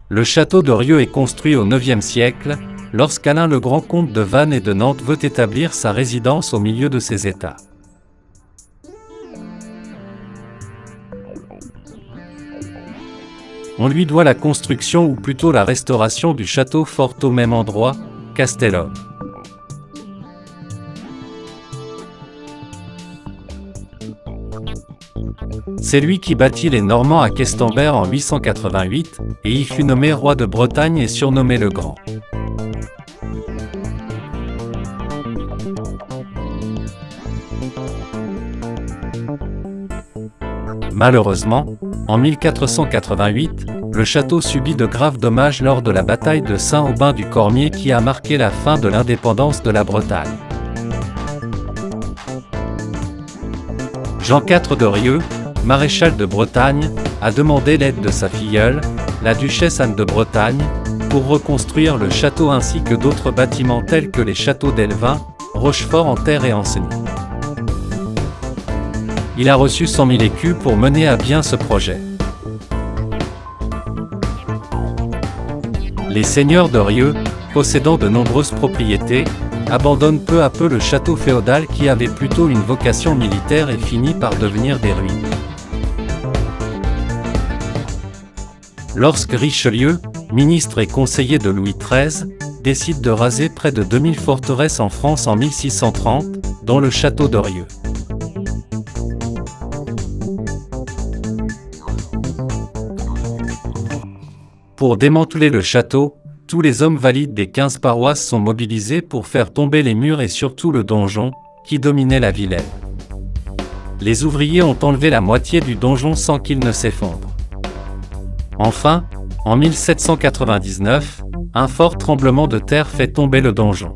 Le château de Rieux est construit au IXe siècle, lorsqu'Alain le Grand comte de Vannes et de Nantes veut établir sa résidence au milieu de ses États. On lui doit la construction ou plutôt la restauration du château fort au même endroit, Castellum. C'est lui qui bâtit les Normands à Questembert en 888, et y fut nommé roi de Bretagne et surnommé le Grand. Malheureusement, en 1488, le château subit de graves dommages lors de la bataille de Saint-Aubin-du-Cormier qui a marqué la fin de l'indépendance de la Bretagne. Jean IV de Rieux, maréchal de Bretagne, a demandé l'aide de sa filleule, la duchesse Anne de Bretagne, pour reconstruire le château ainsi que d'autres bâtiments tels que les châteaux d'Elvin, Rochefort en terre et Ancenis. Il a reçu 100 000 écus pour mener à bien ce projet. Les seigneurs de Rieux, possédant de nombreuses propriétés, abandonnent peu à peu le château féodal qui avait plutôt une vocation militaire et finit par devenir des ruines. Lorsque Richelieu, ministre et conseiller de Louis XIII, décide de raser près de 2000 forteresses en France en 1630, dont le château de Rieux. Pour démanteler le château, tous les hommes valides des 15 paroisses sont mobilisés pour faire tomber les murs et surtout le donjon, qui dominait la Vilaine. Les ouvriers ont enlevé la moitié du donjon sans qu'il ne s'effondre. Enfin, en 1799, un fort tremblement de terre fait tomber le donjon.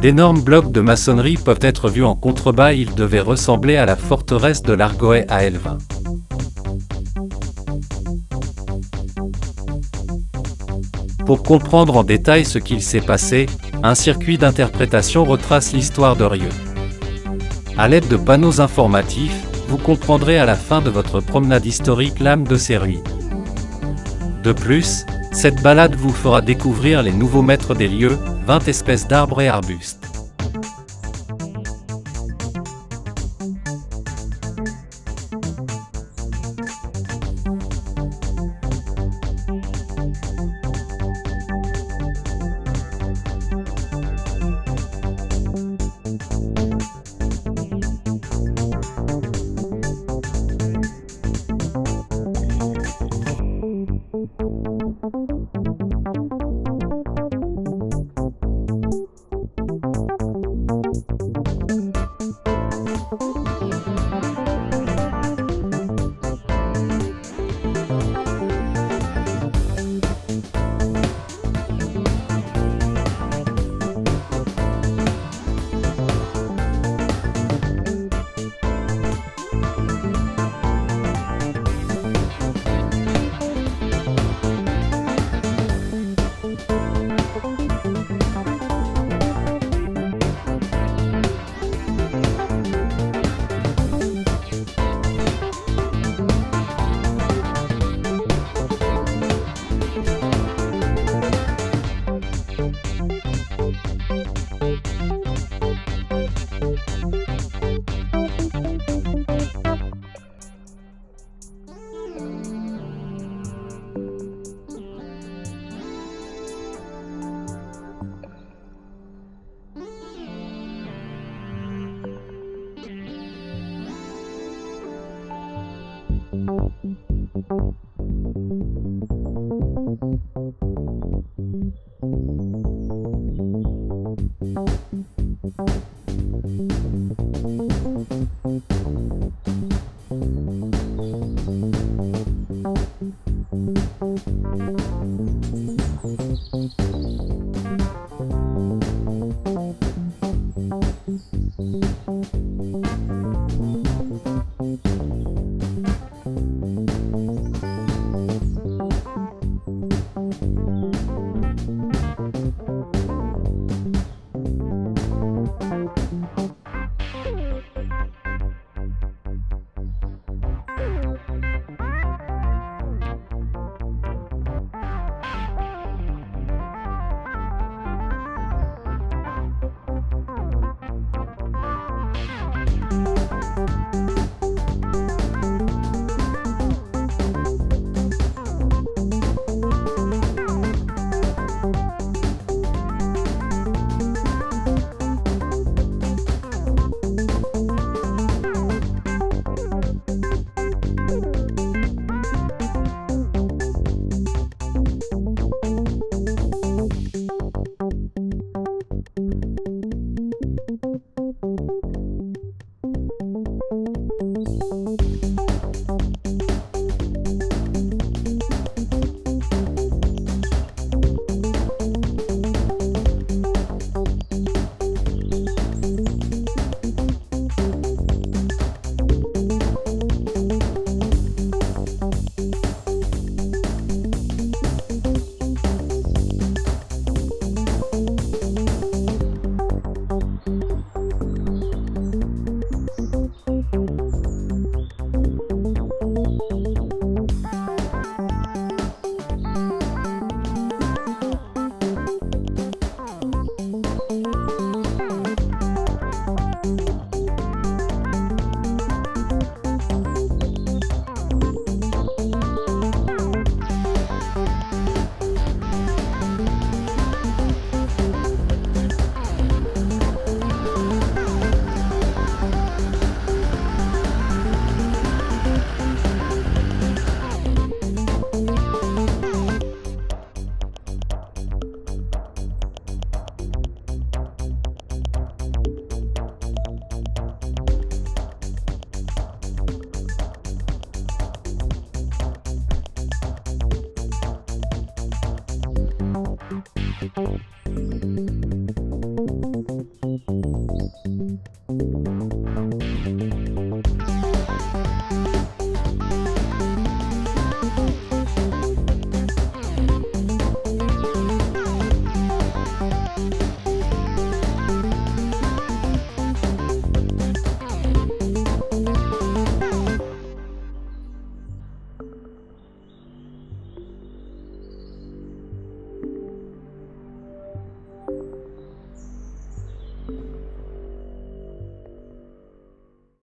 D'énormes blocs de maçonnerie peuvent être vus en contrebas. Ils devaient ressembler à la forteresse de l'Argoët à Elvin. Pour comprendre en détail ce qu'il s'est passé, un circuit d'interprétation retrace l'histoire de Rieux. À l'aide de panneaux informatifs, vous comprendrez à la fin de votre promenade historique l'âme de ces ruines. De plus, cette balade vous fera découvrir les nouveaux maîtres des lieux, 20 espèces d'arbres et arbustes.